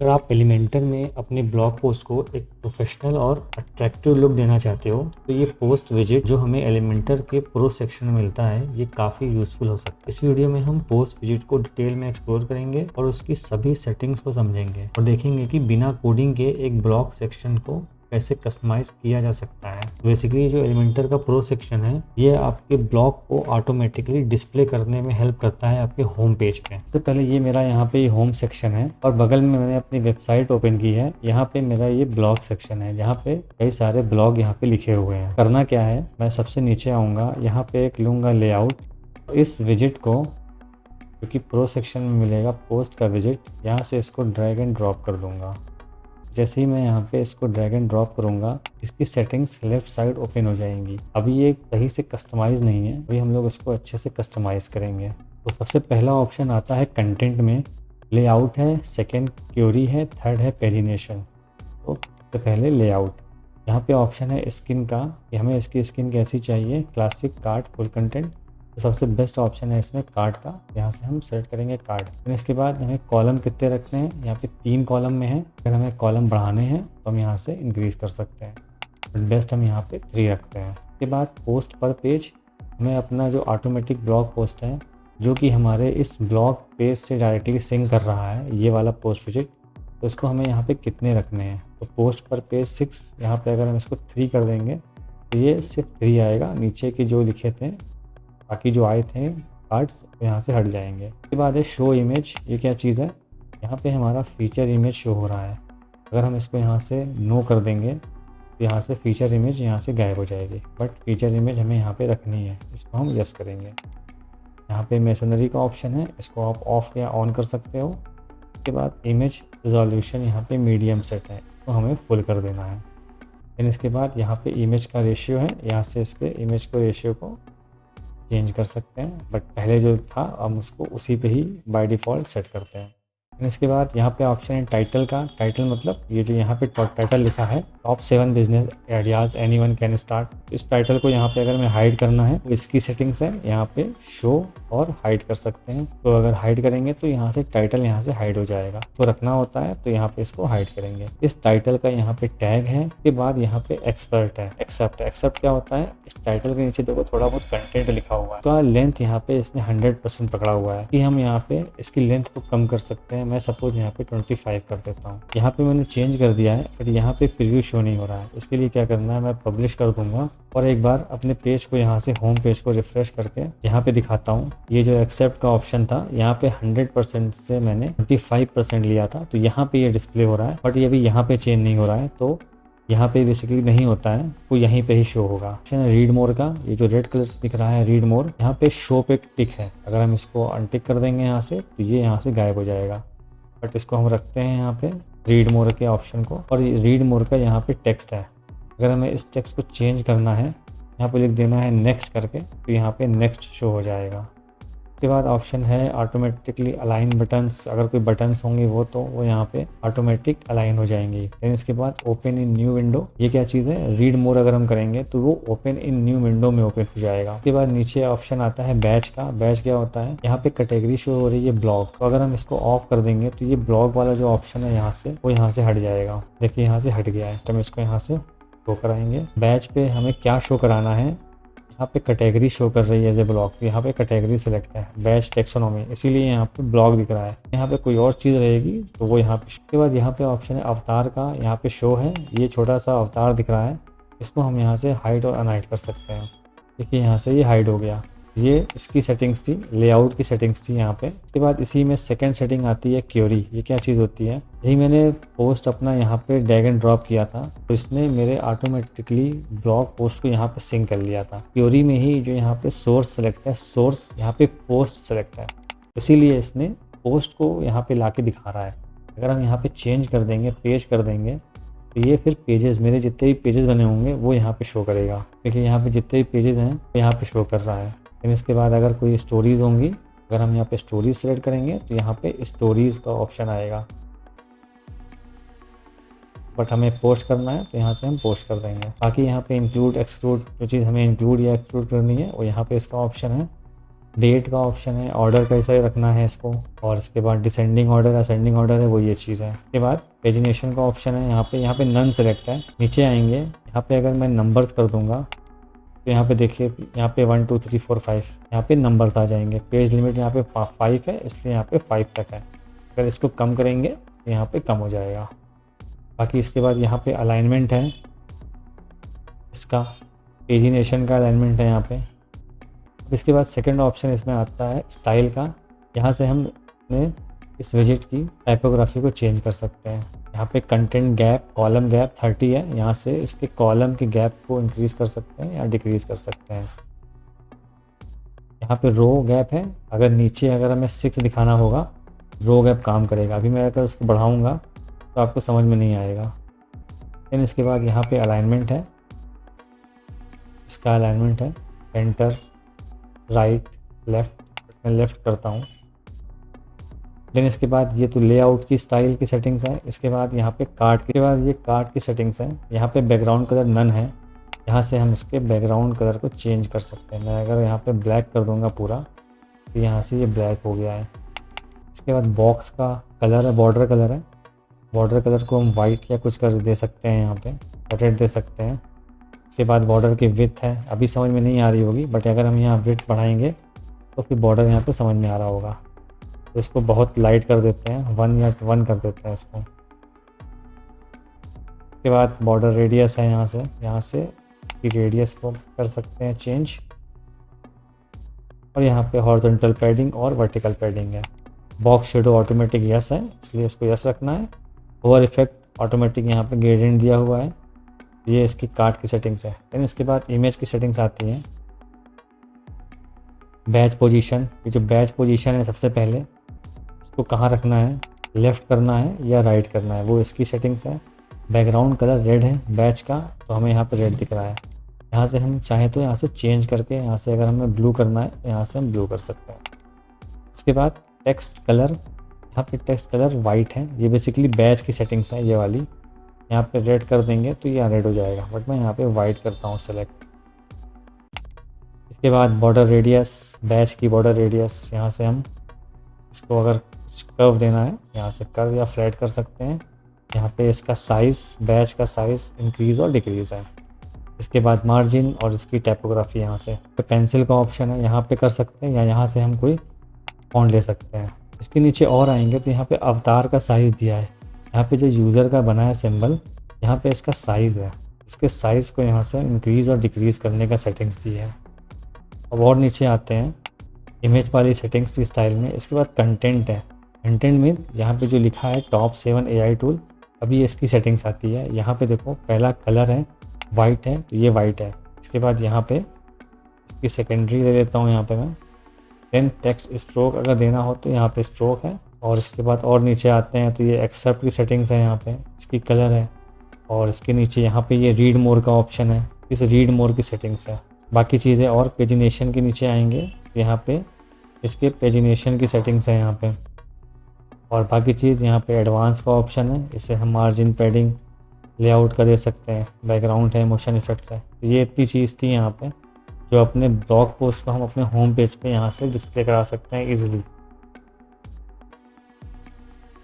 अगर आप एलिमेंटर में अपने ब्लॉग पोस्ट को एक प्रोफेशनल और अट्रैक्टिव लुक देना चाहते हो तो ये पोस्ट विजिट जो हमें एलिमेंटर के प्रो सेक्शन में मिलता है ये काफ़ी यूज़फुल हो सकता है। इस वीडियो में हम पोस्ट विजिट को डिटेल में एक्सप्लोर करेंगे और उसकी सभी सेटिंग्स को समझेंगे और देखेंगे कि बिना कोडिंग के एक ब्लॉग सेक्शन को कैसे कस्टमाइज किया जा सकता है। बेसिकली जो एलिमेंटर का प्रो सेक्शन है ये आपके ब्लॉग को ऑटोमेटिकली डिस्प्ले करने में हेल्प करता है आपके होम पेज पे। तो पहले ये मेरा यहाँ पे होम सेक्शन है और बगल में मैंने अपनी वेबसाइट ओपन की है। यहाँ पे मेरा ये ब्लॉग सेक्शन है जहाँ पे कई सारे ब्लॉग यहाँ पे लिखे हुए हैं। करना क्या है, मैं सबसे नीचे आऊँगा, यहाँ पे एक लूँगा लेआउट। इस विजिट को क्योंकि प्रो सेक्शन में मिलेगा पोस्ट का विजिट, यहाँ से इसको ड्रैग एंड ड्रॉप कर दूँगा। जैसे ही मैं यहाँ पे इसको ड्रैग एंड ड्रॉप करूँगा इसकी सेटिंग्स लेफ्ट साइड ओपन हो जाएंगी। अभी ये सही से कस्टमाइज़ नहीं है, अभी हम लोग इसको अच्छे से कस्टमाइज़ करेंगे। तो सबसे पहला ऑप्शन आता है कंटेंट में, लेआउट है, सेकंड क्यूरी है, थर्ड है पेजिनेशन। तो सबसे पहले लेआउट, यहाँ पे ऑप्शन है स्किन का कि हमें इसकी स्किन कैसी चाहिए, क्लासिक, कार्ड, फुल कंटेंट। तो सबसे बेस्ट ऑप्शन है इसमें कार्ड का, यहाँ से हम सेलेक्ट करेंगे कार्ड। फिर इसके बाद हमें कॉलम कितने रखने हैं, यहाँ पे 3 कॉलम में है। अगर हमें कॉलम बढ़ाने हैं तो हम यहाँ से इंक्रीज़ कर सकते हैं, बट बेस्ट हम यहाँ पे 3 रखते हैं। उसके बाद पोस्ट पर पेज, हमें अपना जो ऑटोमेटिक ब्लॉग पोस्ट है जो कि हमारे इस ब्लॉग पेज से डायरेक्टली सिंक कर रहा है, ये वाला पोस्ट विजिट, तो इसको हमें यहाँ पे कितने रखने हैं। तो पोस्ट पर पेज 6, यहाँ पे अगर हम इसको 3 कर देंगे तो ये सिर्फ 3 आएगा, नीचे के जो लिखे थे बाकी जो आए थे कार्ड्स यहाँ से हट जाएंगे। उसके बाद है शो इमेज, ये क्या चीज़ है, यहाँ पे हमारा फीचर इमेज शो हो रहा है। अगर हम इसको यहाँ से नो कर देंगे तो यहाँ से फीचर इमेज यहाँ से गायब हो जाएगी, बट फीचर इमेज हमें यहाँ पे रखनी है, इसको हम यस करेंगे। यहाँ पे मेसनरी का ऑप्शन है, इसको आप ऑफ या ऑन कर सकते हो। उसके बाद इमेज रिजोल्यूशन यहाँ पे मीडियम सेट है, तो हमें फुल कर देना है। फिर इसके बाद यहाँ पे इमेज का रेशियो है, यहाँ से इसके इमेज को रेशियो को चेंज कर सकते हैं, बट पहले जो था हम उसको उसी पे ही बाय डिफ़ॉल्ट सेट करते हैं। इसके बाद यहाँ पे ऑप्शन है टाइटल का। टाइटल मतलब ये जो यहाँ पे टाइटल लिखा है top 7 business ideas anyone can start, इस टाइटल को यहाँ पे अगर मैं हाइड करना है तो इसकी सेटिंग्स है, यहाँ पे शो और हाइड कर सकते हैं। तो अगर हाइड करेंगे तो यहाँ से टाइटल यहाँ से हाइड हो जाएगा, तो रखना होता है तो यहाँ पे इसको हाइड करेंगे। इस टाइटल का यहाँ पे टैग है, उसके बाद यहाँ पे एक्सपर्ट है, एक्सेप्ट क्या होता है, इस टाइटल के नीचे देखो थोड़ा बहुत कंटेंट लिखा हुआ है, उसका लेंथ यहाँ पे इसने 100% पकड़ा हुआ है कि हम यहाँ पे इसकी लेंथ को कम कर सकते हैं। मैं सपोज यहाँ पे 25 कर देता हूँ। यहाँ पे मैंने चेंज कर दिया है, बट यहाँ पे प्रीव्यू शो नहीं हो रहा है। इसके लिए क्या करना है, मैं पब्लिश कर दूंगा और एक बार अपने पेज को यहाँ से होम पेज को रिफ्रेश करके यहाँ पे दिखाता हूँ। ये जो एक्सेप्ट का ऑप्शन था यहाँ पे 100% से मैंने 25% लिया था, तो यहाँ पे ये डिस्प्ले हो रहा है, बट ये अभी यहाँ पे चेंज नहीं हो रहा है, तो यहाँ पे बेसिकली नहीं होता है, वो यहीं पे ही शो होगा। ऑप्शन है रीड मोर का, ये जो रेड कलर से दिख रहा है रीड मोर, यहाँ पे शो पे टिक है, अगर हम इसको अनटिक कर देंगे यहाँ से तो ये यहाँ से गायब हो जाएगा, बट इसको हम रखते हैं यहाँ पे रीड मोर के ऑप्शन को। और रीड मोर का यहाँ पे टेक्स्ट है, अगर हमें इस टेक्स्ट को चेंज करना है यहाँ पे लिख देना है नेक्स्ट करके, तो यहाँ पे नेक्स्ट शो हो जाएगा। उसके बाद ऑप्शन है ऑटोमेटिकली अलाइन बटन्स, अगर कोई बटन्स होंगे वो यहाँ पे ऑटोमेटिक अलाइन हो जाएंगी। फिर इसके बाद ओपन इन न्यू विंडो, ये क्या चीज़ है, रीड मोर अगर हम करेंगे तो वो ओपन इन न्यू विंडो में ओपन हो जाएगा। उसके बाद नीचे ऑप्शन आता है बैच का। बैच क्या होता है, यहाँ पे कैटेगरी शो हो रही है ब्लॉग, तो अगर हम इसको ऑफ कर देंगे तो ये ब्लॉग वाला जो ऑप्शन है यहाँ से वो यहाँ से हट जाएगा। देखिए यहाँ से हट गया है, तो हम इसको यहाँ से शो कराएंगे। बैच पे हमें क्या शो कराना है, यहाँ पे कैटेगरी शो कर रही है एज ए ब्लॉग, तो यहाँ पे कैटेगरी सेलेक्ट है बैच टेक्सोनॉमी, इसीलिए यहाँ पे ब्लॉग दिख रहा है। यहाँ पे कोई और चीज़ रहेगी तो वो यहाँ पे। उसके बाद यहाँ पे ऑप्शन है अवतार का, यहाँ पे शो है, ये छोटा सा अवतार दिख रहा है, इसको हम यहाँ से हाइड और अनहाइड कर सकते हैं। देखिए यहाँ से ये हाइड हो गया। ये इसकी सेटिंग्स थी, लेआउट की सेटिंग्स थी यहाँ पे। उसके बाद इसी में सेकंड सेटिंग आती है क्यूरी। ये क्या चीज़ होती है, यही मैंने पोस्ट अपना यहाँ पे ड्रैग एंड ड्रॉप किया था, तो इसने मेरे ऑटोमेटिकली ब्लॉग पोस्ट को यहाँ पे सिंक कर लिया था। क्यूरी में ही जो यहाँ पे सोर्स सेलेक्ट है, सोर्स यहाँ पे पोस्ट सेलेक्ट है, इसीलिए इसने पोस्ट को यहाँ पे ला के दिखा रहा है। अगर हम यहाँ पे चेंज कर देंगे, पेज कर देंगे, तो ये फिर पेजेस, मेरे जितने भी पेजेस बने होंगे वो यहाँ पे शो करेगा। देखिए यहाँ पे जितने भी पेजेस हैं वो यहाँ पे शो कर रहा है। फिर इसके बाद अगर कोई स्टोरीज़ होंगी, अगर हम यहाँ पे स्टोरीज सेलेक्ट करेंगे तो यहाँ पे स्टोरीज़ का ऑप्शन आएगा, बट हमें पोस्ट करना है तो यहाँ से हम पोस्ट कर देंगे। बाकी यहाँ पे इंक्लूड एक्सक्लूड, जो चीज़ हमें इंक्लूड या एक्सक्लूड करनी है वो यहाँ पे इसका ऑप्शन है। डेट का ऑप्शन है, ऑर्डर कैसे रखना है इसको, और इसके बाद डिसेंडिंग ऑर्डर असेंडिंग ऑर्डर है, वो ये चीज़ है। इसके बाद पेजिनेशन का ऑप्शन है, यहाँ पे नन सेलेक्ट है। नीचे आएंगे, यहाँ पे अगर मैं नंबर्स कर दूंगा तो यहाँ पे देखिए, यहाँ पे 1 2 3 4 5 यहाँ पे नंबर्स आ जाएंगे। पेज लिमिट यहाँ पे 5 है, इसलिए यहाँ पे 5 तक है। अगर इसको कम करेंगे तो यहाँ पे कम हो जाएगा। बाकी इसके बाद यहाँ पे अलाइनमेंट है, इसका पेजिनेशन का अलाइनमेंट है यहाँ पे। इसके बाद सेकंड ऑप्शन इसमें आता है स्टाइल का। यहाँ से हम अपने इस विजिट की टाइपोग्राफी को चेंज कर सकते हैं। यहाँ पे कंटेंट गैप, कॉलम गैप 30 है, यहाँ से इसके कॉलम के गैप को इंक्रीज़ कर सकते हैं या डिक्रीज़ कर सकते हैं। यहाँ पे रो गैप है, अगर नीचे अगर हमें 6 दिखाना होगा रो गैप काम करेगा। अभी मैं अगर उसको बढ़ाऊँगा तो आपको समझ में नहीं आएगा। देन इसके बाद यहाँ पे अलाइनमेंट है, इसका अलाइनमेंट है सेंटर, राइट, लेफ़्ट। मैं लेफ़्ट करता हूँ। देन इसके बाद ये तो लेआउट की स्टाइल की सेटिंग्स है। इसके बाद यहाँ पे कार्ड के बाद ये कार्ड की सेटिंग्स है। यहाँ पे बैकग्राउंड कलर नन है, यहाँ से हम इसके बैकग्राउंड कलर को चेंज कर सकते हैं। मैं अगर यहाँ पे ब्लैक कर दूँगा पूरा तो यहाँ से ये ब्लैक हो गया है। इसके बाद बॉक्स का कलर है, बॉर्डर कलर है। बॉर्डर कलर को हम वाइट या कुछ कर दे सकते हैं, यहाँ पे रेड दे सकते हैं। इसके बाद बॉर्डर की विड्थ है, अभी समझ में नहीं आ रही होगी, बट अगर हम यहाँ विड्थ बढ़ाएंगे तो फिर बॉर्डर यहाँ पे समझ में आ रहा होगा। तो इसको बहुत लाइट कर देते हैं, 1 कर देते हैं इसको। उसके बाद बॉर्डर रेडियस है, यहाँ से रेडियस को कर सकते हैं चेंज। और यहाँ पे हॉरिजॉन्टल पैडिंग और वर्टिकल पैडिंग है। बॉक्स शेडो ऑटोमेटिक यस है, इसलिए इसको यस रखना है। ओवर इफेक्ट ऑटोमेटिक यहाँ पे ग्रेडियंट दिया हुआ है। ये इसकी कार्ड की सेटिंग्स है। देन इसके बाद इमेज की सेटिंग्स आती हैं। बैच पोजीशन, ये जो बैच पोजीशन है सबसे पहले इसको कहाँ रखना है, लेफ़्ट करना है या राइट करना है, वो इसकी सेटिंग्स है। बैकग्राउंड कलर रेड है बैच का, तो हमें यहाँ पे रेड दिख रहा है। यहाँ से हम चाहें तो यहाँ से चेंज करके, यहाँ से अगर हमें ब्लू करना है यहाँ से हम ब्लू कर सकते हैं। इसके बाद टेक्स्ट कलर, यहाँ पे टेक्स्ट कलर वाइट है, ये बेसिकली बैच की सेटिंग्स है ये वाली। यहाँ पे रेड कर देंगे तो ये रेड हो जाएगा, बट मैं यहाँ पे वाइट करता हूँ सेलेक्ट। इसके बाद बॉर्डर रेडियस, बैच की बॉर्डर रेडियस, यहाँ से हम इसको अगर कर्व देना है यहाँ से कर्व या फ्लैट कर सकते हैं। यहाँ पे इसका साइज़, बैच का साइज़ इंक्रीज़ और डिक्रीज़ है। इसके बाद मार्जिन और इसकी टाइपोग्राफी, यहाँ से पेंसिल का ऑप्शन है, यहाँ पे कर सकते हैं या यहाँ से हम कोई फॉन्ट ले सकते हैं। इसके नीचे और आएंगे तो यहाँ पे अवतार का साइज़ दिया है। यहाँ पे जो यूज़र का बना है सिंबल, यहाँ पे इसका साइज़ है, इसके साइज़ को यहाँ से इंक्रीज़ और डिक्रीज़ करने का सेटिंग्स दी है। अब और नीचे आते हैं इमेज वाली सेटिंग्स की स्टाइल में। इसके बाद कंटेंट है, कंटेंट में यहाँ पे जो लिखा है टॉप 7 AI टूल, अभी इसकी सेटिंग्स आती है। यहाँ पे देखो पहला कलर है वाइट है, तो ये वाइट है। इसके बाद यहाँ पे इसकी सेकेंडरी दे देता हूँ यहाँ पे मैं। देन टेक्स्ट स्ट्रोक अगर देना हो तो यहाँ पे स्ट्रोक है। और इसके बाद और नीचे आते हैं तो ये एक्सेप्ट की सेटिंग्स है, यहाँ पे इसकी कलर है। और इसके नीचे यहाँ पे ये रीड मोर का ऑप्शन है, इस रीड मोर की सेटिंग्स है। बाकी चीज़ें और पेजिनेशन के नीचे आएंगे, यहाँ पे इसके पेजिनेशन की सेटिंग्स है यहाँ पे। और बाकी चीज़ यहाँ पे एडवांस का ऑप्शन है, इसे हम मार्जिन, पैडिंग, लेआउट का दे सकते हैं। बैकग्राउंड है, मोशन इफेक्ट्स है। तो ये इतनी चीज़ थी यहाँ पे जो अपने ब्लॉग पोस्ट को हम अपने होम पेज पे यहाँ से डिस्प्ले करा सकते हैं ईजिली।